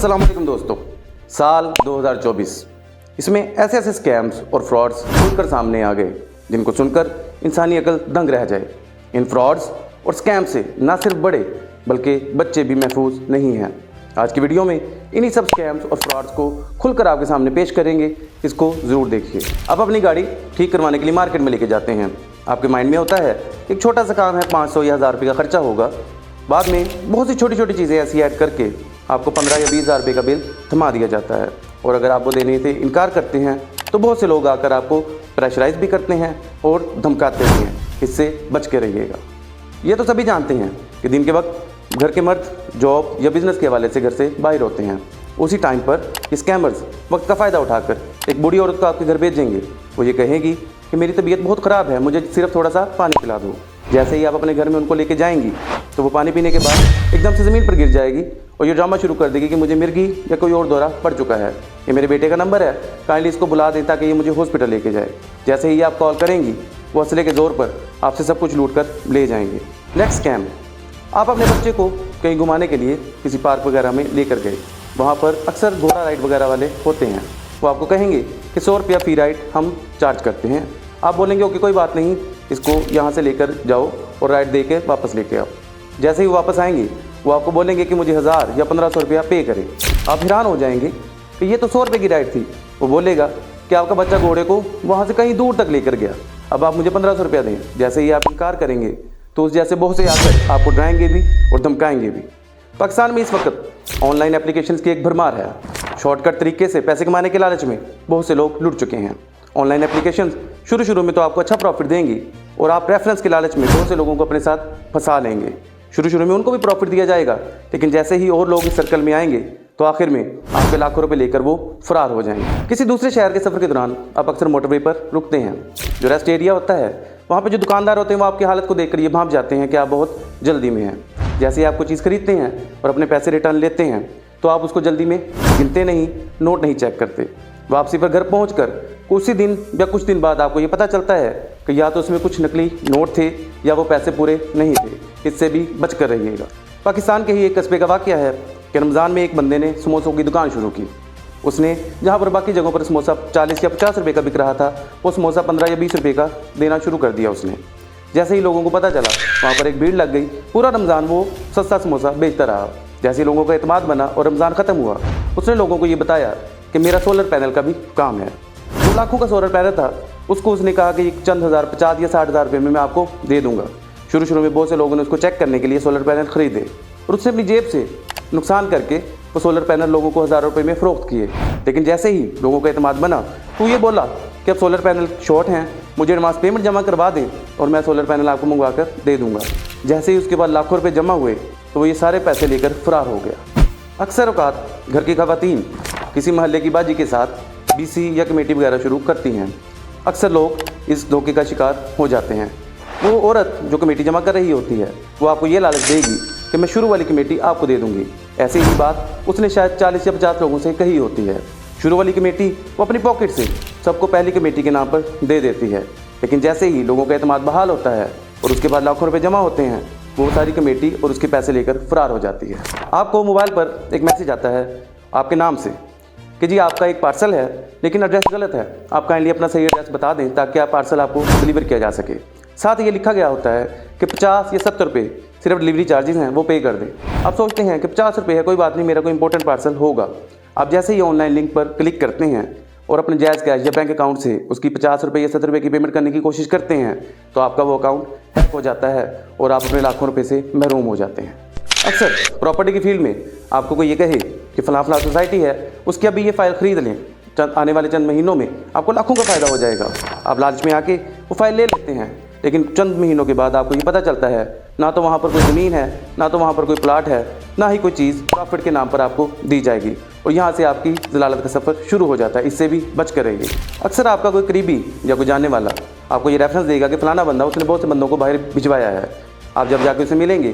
अस्सलाम वालेकुम दोस्तों। साल 2024 इसमें ऐसे ऐसे स्कैम्स और फ्रॉड्स खुलकर सामने आ गए जिनको सुनकर इंसानी अकल दंग रह जाए। इन फ्रॉड्स और स्कैम से ना सिर्फ बड़े बल्कि बच्चे भी महफूज नहीं हैं। आज की वीडियो में इन्हीं सब स्कैम्स और फ्रॉड्स को खुलकर आपके सामने पेश करेंगे। इसको ज़रूर देखिए। आप अपनी गाड़ी ठीक करवाने के लिए मार्केट में लेके जाते हैं। आपके माइंड में होता है एक छोटा सा काम है, 500 या 1000 रुपये का खर्चा होगा। बाद में बहुत सी छोटी छोटी चीज़ें ऐसी ऐड करके आपको 15 या 20 हज़ार रुपये का बिल थमा दिया जाता है। और अगर आप वो देने से इनकार करते हैं तो बहुत से लोग आकर आपको प्रेशराइज भी करते हैं और धमकाते भी हैं। इससे बच के रहिएगा। ये तो सभी जानते हैं कि दिन के वक्त घर के मर्द जॉब या बिजनेस के हवाले से घर से बाहर होते हैं। उसी टाइम पर ये स्कैमर्स वक्त का फ़ायदा उठाकर एक बूढ़ी औरत को आपके घर भेजेंगे। वो ये कहेगी कि मेरी तबीयत बहुत ख़राब है, मुझे सिर्फ थोड़ा सा पानी पिला दो। जैसे ही आप अपने घर में उनको लेके जाएंगी तो वो पानी पीने के बाद एकदम से ज़मीन पर गिर जाएगी और ये ड्रामा शुरू कर देगी कि मुझे मिर्गी या कोई और दौरा पड़ चुका है, ये मेरे बेटे का नंबर है, काइंडली इसको बुला दें ताकि ये मुझे हॉस्पिटल लेके जाए। जैसे ही आप कॉल करेंगी वो असले के ज़ोर पर आपसे सब कुछ लूट कर ले जाएंगे। नेक्स्ट स्कैम, आप अपने बच्चे को कहीं घुमाने के लिए किसी पार्क वगैरह में लेकर गए। वहाँ पर अक्सर घोड़ा राइड वगैरह वाले होते हैं। वो आपको कहेंगे कि 100 रुपया फ़ी राइड हम चार्ज करते हैं। आप बोलेंगे ओके कोई बात नहीं, इसको यहाँ से लेकर जाओ और राइड दे के वापस लेके आओ। जैसे ही वो वापस आएंगे वो आपको बोलेंगे कि मुझे 1000 या 1500 रुपया पे करें। आप हैरान हो जाएंगे कि ये तो 100 रुपये की राइड थी। वो बोलेगा कि आपका बच्चा घोड़े को वहाँ से कहीं दूर तक लेकर गया, अब आप मुझे 1500 रुपया दें। जैसे ही आप इनकार करेंगे तो उस जैसे बहुत से आकर आपको डराएंगे भी और धमकाएंगे भी। पाकिस्तान में इस वक्त ऑनलाइन एप्लीकेशंस की एक भरमार है। शॉर्टकट तरीके से पैसे कमाने के लालच में बहुत से लोग लुट चुके हैं। ऑनलाइन एप्लीकेशंस शुरू में तो आपको अच्छा प्रॉफिट देंगी और आप रेफरेंस के लालच में बहुत से लोगों को अपने साथ फंसा लेंगे। शुरू में उनको भी प्रॉफिट दिया जाएगा, लेकिन जैसे ही और लोग इस सर्कल में आएंगे तो आखिर में आपके लाखों रुपए लेकर वो फरार हो जाएंगे। किसी दूसरे शहर के सफ़र के दौरान आप अक्सर मोटरवे पर रुकते हैं। जो रेस्ट एरिया होता है वहाँ पे जो दुकानदार होते हैं वो आपकी हालत को देखकर ये भांप जाते हैं कि आप बहुत जल्दी में हैं। जैसे ही आप कोई चीज़ खरीदते हैं और अपने पैसे रिटर्न लेते हैं तो आप उसको जल्दी में गिनते नहीं, नोट नहीं चेक करते। वापसी पर घर पहुंचकर उसी दिन या कुछ दिन बाद आपको ये पता चलता है कि या तो उसमें कुछ नकली नोट थे या वो पैसे पूरे नहीं थे। इससे भी बच कर रहिएगा। पाकिस्तान के ही एक कस्बे का वाक़या है कि रमज़ान में एक बंदे ने समोसों की दुकान शुरू की। उसने जहाँ पर बाकी जगहों पर समोसा 40 या 50 रुपये का बिक रहा था, वो समोसा 15 या 20 रुपये का देना शुरू कर दिया उसने। जैसे ही लोगों को पता चला वहाँ पर एक भीड़ लग गई। पूरा रमज़ान वो सस्ता समोसा बेचता रहा। जैसे ही लोगों का एतमाद बना और रमज़ान ख़त्म हुआ, उसने लोगों को ये बताया कि मेरा सोलर पैनल का भी काम है। 2 लाखों का सोलर पैनल था, उसको उसने कहा कि चंद हज़ार 50 या 60 हज़ार रुपये में मैं आपको दे दूंगा। शुरू में बहुत से लोगों ने उसको चेक करने के लिए सोलर पैनल खरीदे और उसने अपनी जेब से नुकसान करके वो सोलर पैनल लोगों को हज़ारों रुपये में फ़रोख्त किए। लेकिन जैसे ही लोगों का एतमाद बना तो ये बोला कि अब सोलर पैनल शॉर्ट हैं, मुझे एडवांस पेमेंट जमा करवा दें और मैं सोलर पैनल आपको मंगवा कर दे दूँगा। जैसे ही उसके बाद लाखों रुपये जमा हुए तो वो ये सारे पैसे लेकर फ़रार हो गया। अक्सर औकात घर की ख़वातीन किसी मोहल्ले की बाजी के साथ बीसी या कमेटी वगैरह शुरू करती हैं। अक्सर लोग इस धोखे का शिकार हो जाते हैं। वो औरत जो कमेटी जमा कर रही होती है वो आपको ये लालच देगी कि मैं शुरू वाली कमेटी आपको दे दूंगी। ऐसे ही बात उसने शायद 40 या 50 लोगों से कही होती है। शुरू वाली कमेटी वो अपनी पॉकेट से सबको पहली कमेटी के नाम पर दे देती है। लेकिन जैसे ही लोगों का एतमाद बहाल होता है और उसके बाद लाखों रुपये जमा होते हैं, वो सारी कमेटी और उसके पैसे लेकर फरार हो जाती है। आपको मोबाइल पर एक मैसेज आता है आपके नाम से कि जी आपका एक पार्सल है लेकिन एड्रेस गलत है, आप काइंडली अपना सही एड्रेस बता दें ताकि आप पार्सल आपको डिलीवर किया जा सके। साथ ये लिखा गया होता है कि 50 या 70 रुपये सिर्फ डिलीवरी चार्जेस हैं, वो पे कर दें। आप सोचते हैं कि 50 रुपये है, कोई बात नहीं, मेरा कोई इंपॉर्टेंट पार्सल होगा। आप जैसे ही ऑनलाइन लिंक पर क्लिक करते हैं और अपने जायज़ कैश या बैंक अकाउंट से उसकी 50 रुपये या 70 रुपये की पेमेंट करने की कोशिश करते हैं तो आपका वो अकाउंट हैक हो जाता है और आप अपने लाखों रुपये से महरूम हो जाते हैं। अक्सर प्रॉपर्टी की फील्ड में आपको कोई ये कहे कि फ़लाँ सोसाइटी है, उसकी अभी ये फ़ाइल ख़रीद लें, आने वाले चंद महीनों में आपको लाखों का फ़ायदा हो जाएगा। आप लालच में आके वो फ़ाइल ले लेते हैं, लेकिन चंद महीनों के बाद आपको ये पता चलता है ना तो वहाँ पर कोई ज़मीन है, ना तो वहाँ पर कोई प्लाट है, ना ही कोई चीज़ प्रॉफिट के नाम पर आपको दी जाएगी और यहाँ से आपकी ज़लालत का सफ़र शुरू हो जाता है। इससे भी बच कर रहिए। अक्सर आपका कोई करीबी या कोई जानने वाला आपको ये रेफरेंस देगा कि फ़लाना बंदा उसने बहुत से बंदों को बाहर भिजवाया है। आप जब जाके उसे मिलेंगे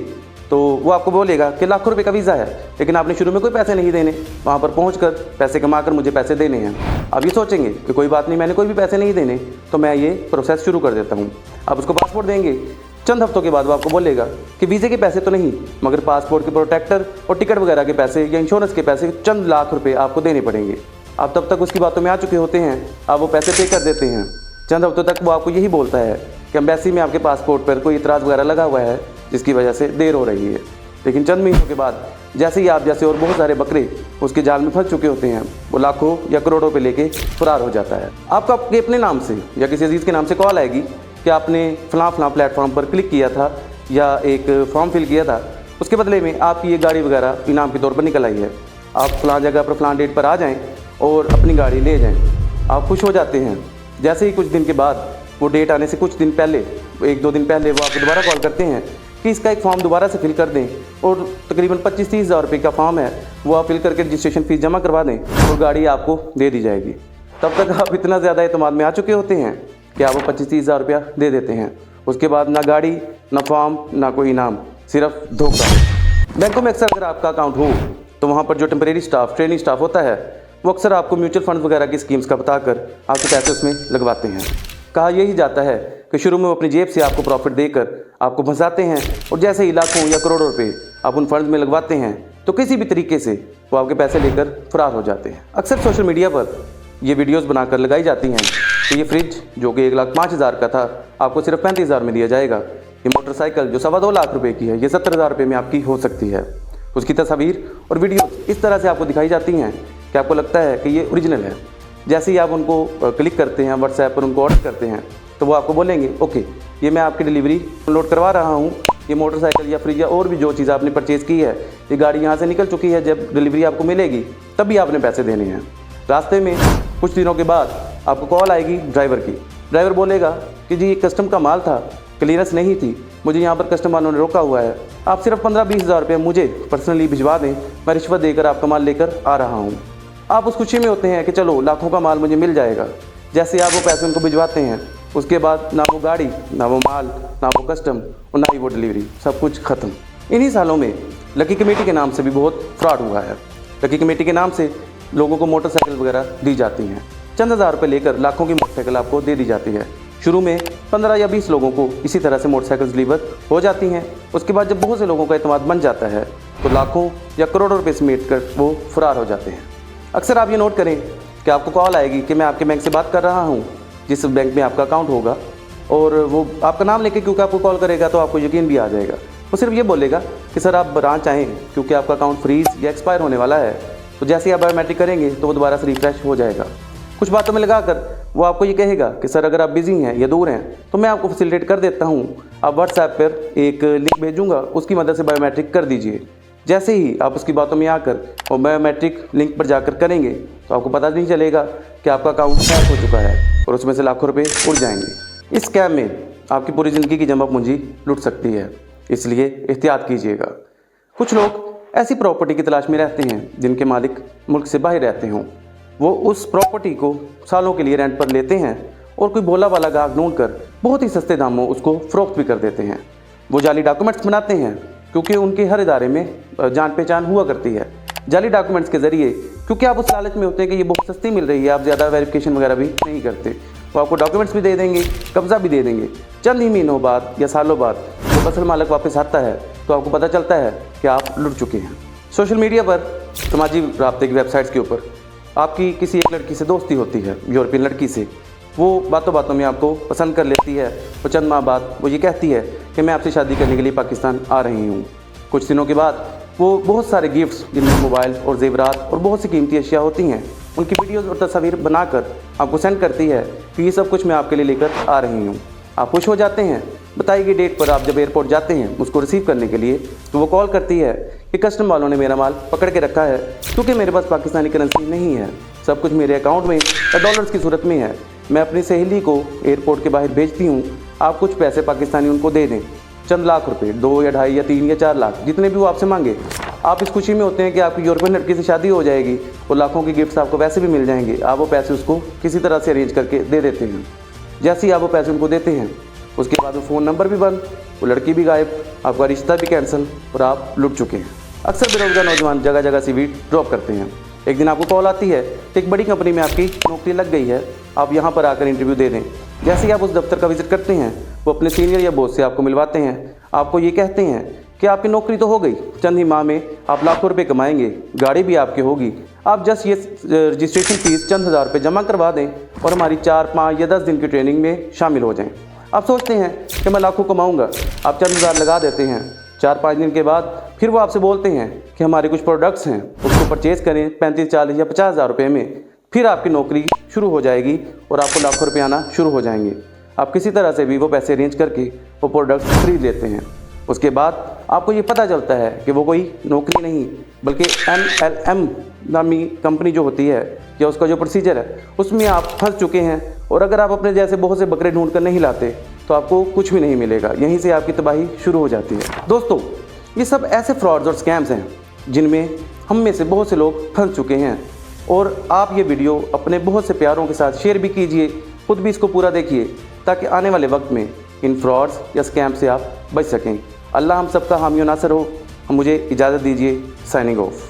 तो वो आपको बोलेगा कि लाखों रुपए का वीज़ा है, लेकिन आपने शुरू में कोई पैसे नहीं देने, वहाँ पर पहुँचकर पैसे कमा कर मुझे पैसे देने हैं। अब ये सोचेंगे कि कोई बात नहीं, मैंने कोई भी पैसे नहीं देने, तो मैं ये प्रोसेस शुरू कर देता हूँ। आप उसको पासपोर्ट देंगे चंद हफ्तों के बाद वो आपको बोलेगा कि वीज़े के पैसे तो नहीं, मगर पासपोर्ट के प्रोटेक्टर और टिकट वगैरह के पैसे या इंश्योरेंस के पैसे चंद लाख रुपए आपको देने पड़ेंगे। आप तब तक उसकी बातों में आ चुके होते हैं, आप वो पैसे पे कर देते हैं। चंद हफ्तों तक वो आपको यही बोलता है कि एम्बेसी में आपके पासपोर्ट पर कोई इतराज़ वगैरह लगा हुआ है जिसकी वजह से देर हो रही है। लेकिन चंद महीनों के बाद जैसे ही आप जैसे और बहुत सारे बकरे उसके जाल में फंस चुके होते हैं, वो लाखों या करोड़ों पे लेके फरार हो जाता है। आपको आपके अपने नाम से या किसी अजीज़ के नाम से कॉल आएगी कि आपने फलां प्लेटफॉर्म पर क्लिक किया था या एक फॉर्म फिल किया था, उसके बदले में आपकी ये गाड़ी वगैरह इनाम के तौर पर निकल आई है, आप फलां जगह पर फलां डेट पर आ जाएँ और अपनी गाड़ी ले जाएँ। आप खुश हो जाते हैं। जैसे ही कुछ दिन के बाद वो डेट आने से कुछ दिन पहले, 1-2 दिन पहले वो आपको दोबारा कॉल करते हैं कि इसका एक फॉर्म दोबारा से फिल कर दें और तकरीबन 25-30 हज़ार रुपये का फॉर्म है, वो आप फिल करके रजिस्ट्रेशन फ़ीस जमा करवा दें और गाड़ी आपको दे दी जाएगी। तब तक आप इतना ज़्यादा एतमाद में आ चुके होते हैं कि आप वो 25-30 हज़ार रुपया दे देते हैं। उसके बाद ना गाड़ी, ना फॉर्म, ना कोई इनाम, सिर्फ धोखा। बैंकों में अक्सर अगर आपका अकाउंट हो तो वहाँ पर जो टेम्परेरी स्टाफ, ट्रेनिंग स्टाफ होता है, वो अक्सर आपको म्यूचुअल फंड वगैरह की स्कीम्स का बताकर आपके पैसे उसमें लगवाते हैं। कहा यही जाता है कि शुरू में वो अपनी जेब से आपको प्रॉफिट देकर आपको फंसाते हैं और जैसे ही लाखों या करोड़ों रुपए आप उन फंड में लगवाते हैं तो किसी भी तरीके से वो आपके पैसे लेकर फरार हो जाते हैं। अक्सर सोशल मीडिया पर ये वीडियोस बनाकर लगाई जाती हैं कि ये फ्रिज जो कि 1,05,000 का था आपको सिर्फ 35,000 में दिया जाएगा। ये मोटरसाइकिल जो 2.25 लाख रुपए की है ये 70,000 रुपये में आपकी हो सकती है। उसकी तस्वीर और वीडियो इस तरह से आपको दिखाई जाती हैं कि आपको लगता है कि ये ओरिजिनल है। जैसे ही आप उनको क्लिक करते हैं, व्हाट्सएप पर उनको ऑर्डर करते हैं, तो वो आपको बोलेंगे ओके ये मैं आपकी डिलीवरी लोड करवा रहा हूँ, ये मोटरसाइकिल या फ्रिज या और भी जो चीज़ आपने परचेज़ की है ये गाड़ी यहाँ से निकल चुकी है, जब डिलीवरी आपको मिलेगी तभी आपने पैसे देने हैं। रास्ते में कुछ दिनों के बाद आपको कॉल आएगी ड्राइवर की। ड्राइवर बोलेगा कि जी ये कस्टम का माल था, क्लियरेंस नहीं थी, मुझे यहाँ पर कस्टम वालों ने रोका हुआ है, आप सिर्फ 15-20 हज़ार रुपये मुझे पर्सनली भिजवा दें, मैं रिश्वत देकर आपका माल लेकर आ रहा हूँ। आप उस खुशी में होते हैं कि चलो लाखों का माल मुझे मिल जाएगा। जैसे आप वो पैसे उनको भिजवाते हैं उसके बाद ना वो गाड़ी, ना वो माल, ना वो कस्टम और ना ही वो डिलीवरी, सब कुछ ख़त्म। इन्हीं सालों में लकी कमेटी के नाम से भी बहुत फ्रॉड हुआ है। लकी कमेटी के नाम से लोगों को मोटरसाइकिल वगैरह दी जाती हैं, चंद हज़ार रुपये लेकर लाखों की मोटरसाइकिल आपको दे दी जाती है। शुरू में 15 या 20 लोगों को इसी तरह से मोटरसाइकिल डिलीवर हो जाती हैं। उसके बाद जब बहुत से लोगों का एतमाद बन जाता है तो लाखों या करोड़ों रुपये समेट कर वो फरार हो जाते हैं। अक्सर आप ये नोट करें कि आपको कॉल आएगी कि मैं आपके बैंक से बात कर रहा हूँ, जिस बैंक में आपका अकाउंट होगा, और वो आपका नाम लेके क्योंकि आपको कॉल करेगा तो आपको यकीन भी आ जाएगा। वो सिर्फ ये बोलेगा कि सर आप ब्रांच आएँ क्योंकि आपका अकाउंट फ्रीज या एक्सपायर होने वाला है, तो जैसे ही आप बायोमेट्रिक करेंगे तो वो दोबारा से रिफ्रेश हो जाएगा। कुछ बातों में लगाकर वो आपको ये कहेगा कि सर अगर आप बिज़ी हैं या दूर हैं तो मैं आपको फैसिलिटेट कर देता हूँ, आप व्हाट्सएप पर एक लिंक भेजूँगा, उसकी मदद से बायोमेट्रिक कर दीजिए। जैसे ही आप उसकी बातों में आकर और बायोमेट्रिक लिंक पर जाकर करेंगे तो आपको पता नहीं चलेगा कि आपका अकाउंट हैक हो चुका है और उसमें से लाखों रुपए उड़ जाएंगे। इस स्कैम में आपकी पूरी ज़िंदगी की जमा पूंजी लुट सकती है, इसलिए एहतियात कीजिएगा। कुछ लोग ऐसी प्रॉपर्टी की तलाश में रहते हैं जिनके मालिक मुल्क से बाहर रहते हों। वो उस प्रॉपर्टी को सालों के लिए रेंट पर लेते हैं और कोई भोला वाला गाहक ढूंढ कर बहुत ही सस्ते दामों उसको फ़रोख्त भी कर देते हैं। वो जाली डॉक्यूमेंट्स बनाते हैं क्योंकि उनके हर इदारे में जान पहचान हुआ करती है। जाली डॉक्यूमेंट्स के ज़रिए क्योंकि आप उस लालच में होते हैं कि ये बहुत सस्ती मिल रही है, आप ज़्यादा वेरिफिकेशन वगैरह भी नहीं करते, वो आपको डॉक्यूमेंट्स भी दे देंगे, कब्ज़ा भी दे देंगे। चंद ही महीनों बाद या सालों बाद जब असल मालिक वापस आता है तो आपको पता चलता है कि आप लुट चुके हैं। सोशल मीडिया पर, समाजी राब्ते की वेबसाइट्स के ऊपर आपकी किसी एक लड़की से दोस्ती होती है, यूरोपियन लड़की से, वो बातों बातों में आपको पसंद कर लेती है। वो चंद माह बाद वो ये कहती है कि मैं आपसे शादी करने के लिए पाकिस्तान आ रही हूँ। कुछ दिनों के बाद वो बहुत सारे गिफ्ट्स जिनमें मोबाइल और जेवरात और बहुत सी कीमती अशिया होती हैं उनकी वीडियोज़ और तस्वीर बनाकर आपको सेंड करती है कि ये सब कुछ मैं आपके लिए लेकर आ रही हूँ। आप खुश हो जाते हैं। बताई गई डेट पर आप जब एयरपोर्ट जाते हैं उसको रिसीव करने के लिए तो वो कॉल करती है कि कस्टम वालों ने मेरा माल पकड़ के रखा है क्योंकि मेरे पास पाकिस्तानी करेंसी नहीं है, सब कुछ मेरे अकाउंट में या डॉलर्स की सूरत में है। मैं अपनी सहेली को एयरपोर्ट के बाहर भेजती हूँ, आप कुछ पैसे पाकिस्तानी उनको दे दें, चंद लाख रुपए, 2 या 2.5 या 3 या 4 लाख, जितने भी वो आपसे मांगे। आप इस खुशी में होते हैं कि आपकी यूरोपियन लड़की से शादी हो जाएगी और लाखों के गिफ्ट्स आपको वैसे भी मिल जाएंगे। आप वो पैसे उसको किसी तरह से अरेंज करके दे देते हैं। जैसे ही आप वो पैसे उनको देते हैं उसके बाद वो फ़ोन नंबर भी बंद, वो लड़की भी गायब, आपका रिश्ता भी कैंसिल और आप लुट चुके हैं। अक्सर बेरोजगार नौजवान जगह जगह सीवी ड्रॉप करते हैं। एक दिन आपको कॉल आती है कि एक बड़ी कंपनी में आपकी नौकरी लग गई है, आप यहाँ पर आकर इंटरव्यू दे दें। जैसे ही आप उस दफ्तर का विजिट करते हैं वो अपने सीनियर या बॉस से आपको मिलवाते हैं, आपको ये कहते हैं कि आपकी नौकरी तो हो गई, चंद ही माह में आप लाखों रुपए कमाएंगे, गाड़ी भी आपकी होगी, आप जस्ट ये रजिस्ट्रेशन फीस चंद हज़ार रुपये जमा करवा दें और हमारी 4, 5 या 10 दिन की ट्रेनिंग में शामिल हो जाएं। आप सोचते हैं कि मैं लाखों कमाऊंगा, आप चंद हज़ार लगा देते हैं। 4-5 दिन के बाद फिर वो आपसे बोलते हैं कि हमारे कुछ प्रोडक्ट्स हैं, उसको परचेज़ करें 35, 40 या 50 हज़ार रुपये में। फिर आपकी नौकरी शुरू हो जाएगी और आपको लाखों रुपये आना शुरू हो जाएंगे। आप किसी तरह से भी वो पैसे अरेंज करके वो प्रोडक्ट्स खरीद लेते हैं। उसके बाद आपको ये पता चलता है कि वो कोई नौकरी नहीं बल्कि MLM नामी कंपनी जो होती है या उसका जो प्रोसीजर है उसमें आप फंस चुके हैं। और अगर आप अपने जैसे बहुत से बकरे ढूंढ कर नहीं लाते तो आपको कुछ भी नहीं मिलेगा, यहीं से आपकी तबाही शुरू हो जाती है। दोस्तों, ये सब ऐसे फ्रॉड्स और स्कैम्स हैं जिनमें हम में से बहुत से लोग फंस चुके हैं। और आप ये वीडियो अपने बहुत से प्यारों के साथ शेयर भी कीजिए, खुद भी इसको पूरा देखिए ताकि आने वाले वक्त में इन फ्रॉड्स या स्कैम से आप बच सकें। अल्लाह हम सबका हामी और नासर हो। मुझे इजाज़त दीजिए। Signing off.